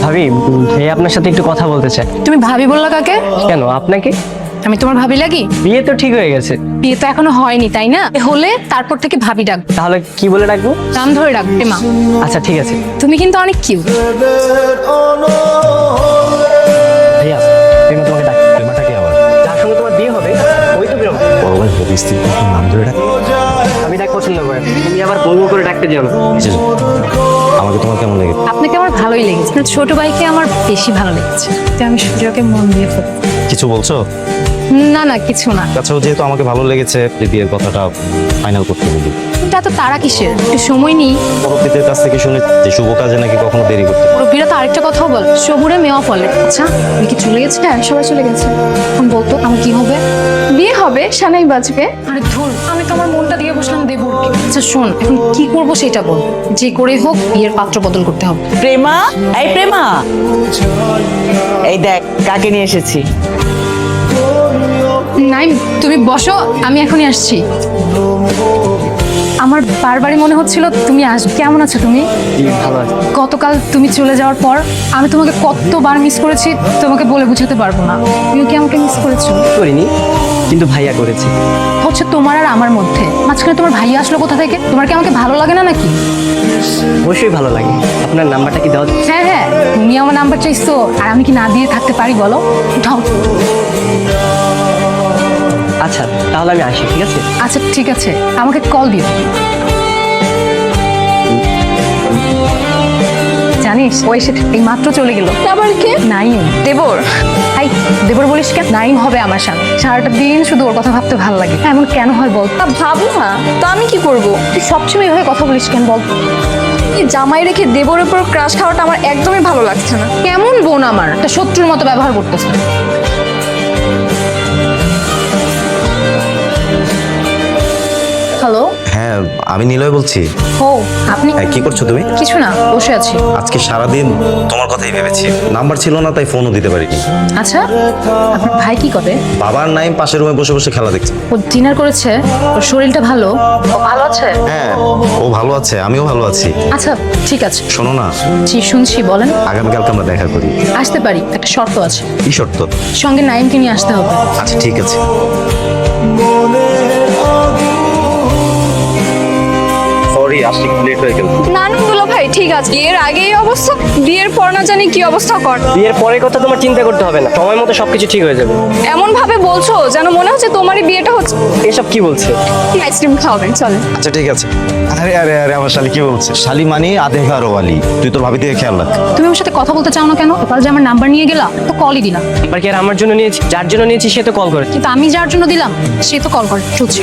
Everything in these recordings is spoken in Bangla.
ভাবি, ভাইয়া আপনার সাথে একটু কথা বলতে চাই। তুমি ভাবি বললা কাকে? কেন, আপনাকে? আমি তোমার ভাবি লাগি? বিয়ে তো ঠিক হয়ে গেছে। বিয়ে তো এখনো হয়নি, তাই না? হলে তারপর থেকে ভাবি ডাক। তাহলে কি বলে রাখবো? নাম ধরে ডাক, প্রেমা। আচ্ছা ঠিক আছে। তুমি কিন্তু অনেক কিউট। ভাইয়া, প্রেমা তোমাকে ডাক। প্রেমাটা কি আবার? যার সঙ্গে তোমার বিয়ে হবে ওই তো প্রেমা। বড় ভাই হবিস নাম ধরে ডাক। আমি ডাক পছন্দ করি, তুমি আবার বউ করে ডাকতে যেও না। আমাকে তোমার কেমন লেগেছে? আপনাকে আমার ভালোই লেগেছে, কিন্তু ছোট ভাইকে আমার বেশি ভালো লেগেছে। তো আমি সূর্যকে মন দিয়ে ফেলছি। কিছু বলছো? না না, কিছু না। তাছাড়াও যেহেতু আমাকে ভালো লেগেছে, বিয়ের কথাটা ফাইনাল করতে বলি। এটা তো তারা কিসের, একটু সময় নেই। মুরব্বীদের কাছ থেকে শুনে যে শুভ কাজে নাকি কখনো দেরি করতে। মুরব্বীরা তো আরেকটা কথাও বল, সবুরে মেওয়া ফলে। আচ্ছা তুমি কি চলে গেছে? হ্যাঁ, সবাই চলে গেছে। এখন বলতো আমার কি হবে? বিয়ে হবে, সানাই বাজবে। আরে ধুর, আমি তো আমার মনটা দিয়ে বসলাম দেবুরকে। আচ্ছা শোন, এখন কি করবো সেটা বল। যে করে হোক বিয়ের পাত্র বদল করতে হবে। প্রেমা, এই প্রেমা, এই দেখ কাকে নিয়ে এসেছি। নাই, তুমি বসো, আমি এখনই আসছি। আমার বারবারই মনে হচ্ছিল তুমি আসবে। কেমন আছো তুমি? ভালো আছে। গতকাল তুমি চলে যাওয়ার পর আমি তোমাকে কতবার মিস করেছি তোমাকে বলে বুঝাতে পারবো না। তুমি কি আমাকে মিস করেছো? করিনি, কিন্তু ভাইয়া করেছে। হচ্ছে তোমার আর আমার মধ্যে মাঝখানে তোমার ভাইয়া আসলো কোথা থেকে? তোমার কি আমাকে ভালো লাগে না নাকি? অবশ্যই ভালো লাগে। আপনার নাম্বারটা কি দেওয়া? হ্যাঁ হ্যাঁ, তুমি আমার নাম্বার চাইছো আর আমি কি না দিয়ে থাকতে পারি বলো? উঠাও। আচ্ছা তাহলে আমি আসি, ঠিক আছে? আচ্ছা ঠিক আছে, আমাকে কল দিও। জানিস ও এসে এই মাত্র চলে গেল। আবার কে? নাইম। দেবর? হাই, দেবর বলিস কেন? নাইম হবে আমার সামনে। সারাটা দিন শুধু ওর কথা ভাবতে ভালো লাগে। এমন কেন হয় বল? তা ভাবো না, তো আমি কি করব? তুই সবসময় এভাবে কথা বলিস কেন বল? এই জামাই রেখে দেবরের উপর ক্রাশ খাওয়াটা আমার একদমই ভালো লাগছে না। কেমন বোন আমার, একটা শত্রুর মতো ব্যবহার করতেছে। হ্যালো। হ্যাঁ, আমি নিলয় বলছি। ও আপনি? হ্যাঁ, কি করছো তুমি? কিছু না, বসে আছি। আজকে সারাদিন তোমার কথাই ভেবেছি। নাম্বার ছিল না তাই ফোনও দিতে পারিনি। আচ্ছা, আপনার ভাই কি করে? বাবার নাইম পাশের রুমে বসে বসে খেলা দেখছে। ও ডিনার করেছে? ওর শরীরটা ভালো? ও ভালো আছে? হ্যাঁ, ও ভালো আছে, আমিও ভালো আছি। আচ্ছা ঠিক আছে। শোনো না, জি শুনছি, বলেন। আগামীকালকে আমরা দেখা করি। আসতে পারি, একটা শর্ত আছে। কি শর্ত? সঙ্গে নাইমকে নিয়ে আসতে হবে। আচ্ছা ঠিক আছে। সরি, আসতে লেট হয়ে গেল। না না দুলা ভাই, ঠিক আছে। বিয়ের আগে এই অবস্থা, বিয়ের পর না জানি কি অবস্থা কর। বিয়ের পরের কথা তোমার চিন্তা করতে হবে না, সময় মতো সবকিছু ঠিক হয়ে যাবে। এমন ভাবে বলছো যেন মনে হচ্ছে তোমারই বিয়েটা হচ্ছে। এসব কি বলছে? আইসক্রিম খাওয়াবেন, চলে। আচ্ছা ঠিক আছে। আরে আরে আরে, আমার শালি কি বলছে? শালি মানে আধে গারো ওয়ালি। তুই তোর ভাবি থেকে খেয়াল রাখ। তুমি আমার সাথে কথা বলতে চাও না কেন? কাল যে আমার নাম্বার নিয়ে গেলা তো কলই দিলাম। এবার কি আর আমার জন্য নিয়েছি? যার জন্য নিয়েছি সে তো কল করে। কিন্তু আমি যার জন্য দিলাম সে তো কল করে। চলছে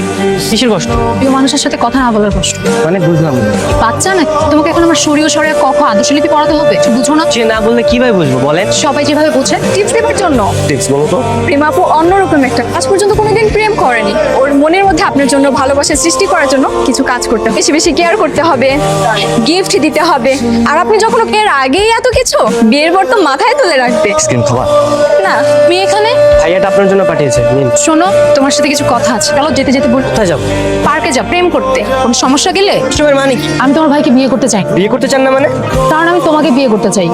কিসের কষ্ট? প্রিয় মানুষের সাথে কথা না বলার কষ্ট। মানে বুঝলাম না। বাচ্চা না তোমাকে এখন আমার সরিয়ে সরে ক খ আদর্শলিপি পড়াতে হবে? বুঝো না? সে না বললে কিভাবে বুঝবো বলেন? সবাই যেভাবে বোঝে। টিপস দেবার জন্য টিপস বলো তো। প্রেমাপু অন্যরকম একটা, আজ পর্যন্ত কোনোদিন প্রেম করেনি। ওর মনের মধ্যে আপনার জন্য ভালোবাসা সৃষ্টি করার জন্য কিছু কাজ করতে হবে। বেশি বেশি কেয়ার করতে হবে, গিফট দিতে হবে। আর আপনি যখন এর আগেই এত কিছু, বিয়ের পর তো মাথায় তুলে রাখবে স্ক্রিন খাওয়া। না। তুমি এখানে? ভাইয়াটা আপনার জন্য পাঠিয়েছে, নিন। শোনো, তোমার সাথে কিছু কথা আছে। চলো যেতে যেতে বল। কোথায় যাবো? পার্কে যা, প্রেম করতে। কোনো সমস্যা গেলে? এসবের মানে কি? আমি তোমার ভাইকে বিয়ে করতে চাই। বিয়ে করতে চান না মানে? কারণ আমি তোমাকে বিয়ে করতে চাই।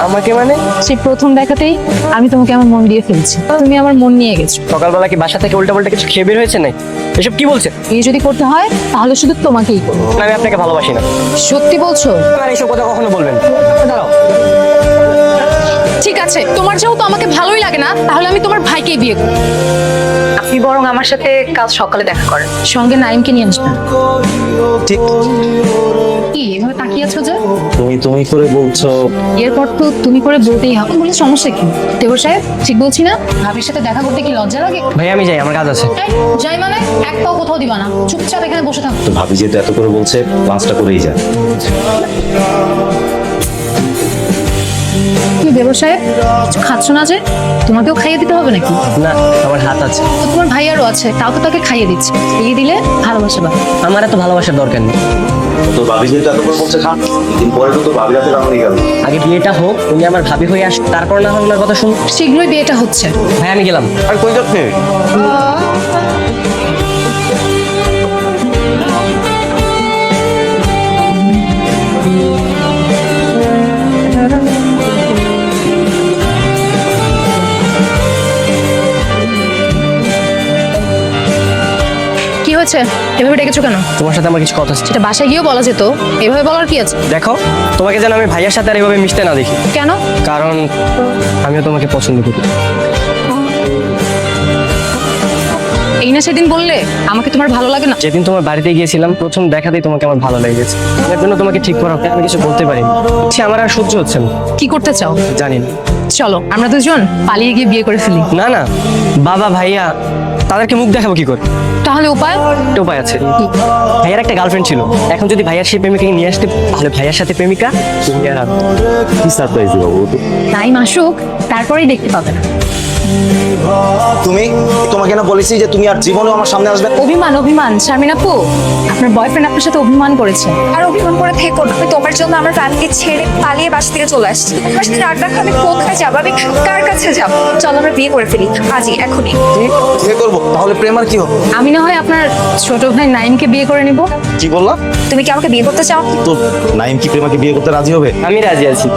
আমাকে মানে? সেই প্রথম দেখাতেই আমি তোমাকে আমার মন দিয়ে ফেলছি। তুমি আমার মন নিয়ে গেছো। সকালবেলা কি বাসা থেকে উল্টাপাল্টা কিছু খেয়ে বের হয়েছে নাই? এসব কি বলছে? বিয়ে যদি করতে হয় তাহলে শুধু তোমাকেই করবো। আমি আপনাকে ভালোবাসি না। সত্যি বলছো? আর এইসব কথা কখনো বলবেন না। দাঁড়াও। ঠিক আছে, তোমার যেহেতু আমাকে ভালোই লাগে না, তাহলে আমি তোমার ভাইকেই বিয়ে করবো। আপনি বরং আমার সাথে কাল সকালে দেখা করেন। সঙ্গে নাইমকে নিয়ে আসবেন। ঠিক। কি এভাবে তাকিয়ে আছো যে? তুমি তুমি করে বলছো। এরপর তো তুমি করে বলতেই হবে। বলে সমস্যা কি? দেবর সাহেব ঠিক বলছি না? ভাবির সাথে দেখা করতে কি লজ্জা লাগে? ভাই আমি যাই, আমার কাজ আছে। এই, যাই মানে এক পাও কোথাও দিবা না, চুপচাপ এখানে বসে থাকো। তো ভাবি যেহেতু এত করে বলছে, লাঞ্চটা করেই যায়। কি দেবর সাহেব, কিছু খাচ্ছ না যে? তোমাকেও খাইয়ে দিতে হবে নাকি? না, আমার হাত আছে। তো তোমার ভাইয়ারও আছে, তাও তো তাকে খাইয়ে দিচ্ছে। খাইয়ে দিলে ভালোবাসা পাবে। আমার এত ভালোবাসার দরকার নেই। তো ভাবি যেহেতু এত করে বলছে খান, দিন পরে তো ভাবি রাতে রান্নাই গেল। আগে বিয়েটা হোক, উনি আমার ভাবি হয়ে আস, তারপর না হয় ওনার কথা শুন। শীঘ্রই বিয়েটা হচ্ছে। ভাই আমি গেলাম। আর কই যাচ্ছে? হয়েছে? এভাবে ডেকেছো কেন? তোমার সাথে আমার কিছু কথা আছে। সেটা বাসায় গিয়েও বলা যেত, এভাবে বলার কি আছে? দেখো, তোমাকে যেন আমি ভাইয়ার সাথে আর এভাবে মিশতে না দেখি, কেন? কারণ আমিও তোমাকে পছন্দ করি। এই না সেদিন বললে আমাকে তোমার ভালো লাগে না? যেদিন তোমার বাড়িতে গিয়েছিলাম প্রথম দেখাতেই তোমাকে আমার ভালো লেগে গেছে। এর জন্য তোমাকে ঠিক করা আমি কিছু বলতে পারিনি। সে আমার আর সহ্য হচ্ছে না। কি করতে চাও? জানি না। চলো আমরা দুজন পালিয়ে গিয়ে বিয়ে করে ফেলি। না না, বাবা ভাইয়া তাদেরকে মুখ দেখাবো কি করে? তাহলে উপায়? একটা উপায় আছে। ভাইয়ার একটা গার্লফ্রেন্ড ছিল, এখন যদি ভাইয়ার সেই প্রেমিকাকে নিয়ে আসতে, তাহলে ভাইয়ার সাথে প্রেমিকা তুমি আর আমি। কি সারপ্রাইজ বাবু? টাইম আসুক, তারপরেই দেখতে পাবে না। তুমি তোমাকে না বলেছি যে তুমি আর জীবনে আমার সামনে আসবে? অভিমান অভিমান শারমিন আপু, আপনার বয়ফ্রেন্ড আপনার সাথে অভিমান করেছে। আর অভিমান করে থেকো না। আমি তোমার জন্য আমার ফ্যামিলি ছেড়ে পালিয়ে বাস থেকে চলে আসছি। তোমার সাথে রাত রাখা আমি কোথায় যাবো? আমি কার কাছে যাবো? চলো আমরা বিয়ে করে ফেলি আজই, এখনই। বিয়ে করবো? তাহলে প্রেম আর কি হবে? আমি না হয় আপনার ছোট ভাই নাইমকে বিয়ে করে নিব। কি বললা? তুমি কি আমাকে বিয়ে করতে চাও? তো নাইম কি প্রেমাকে বিয়ে করতে রাজি হবে? আমি রাজি আছি।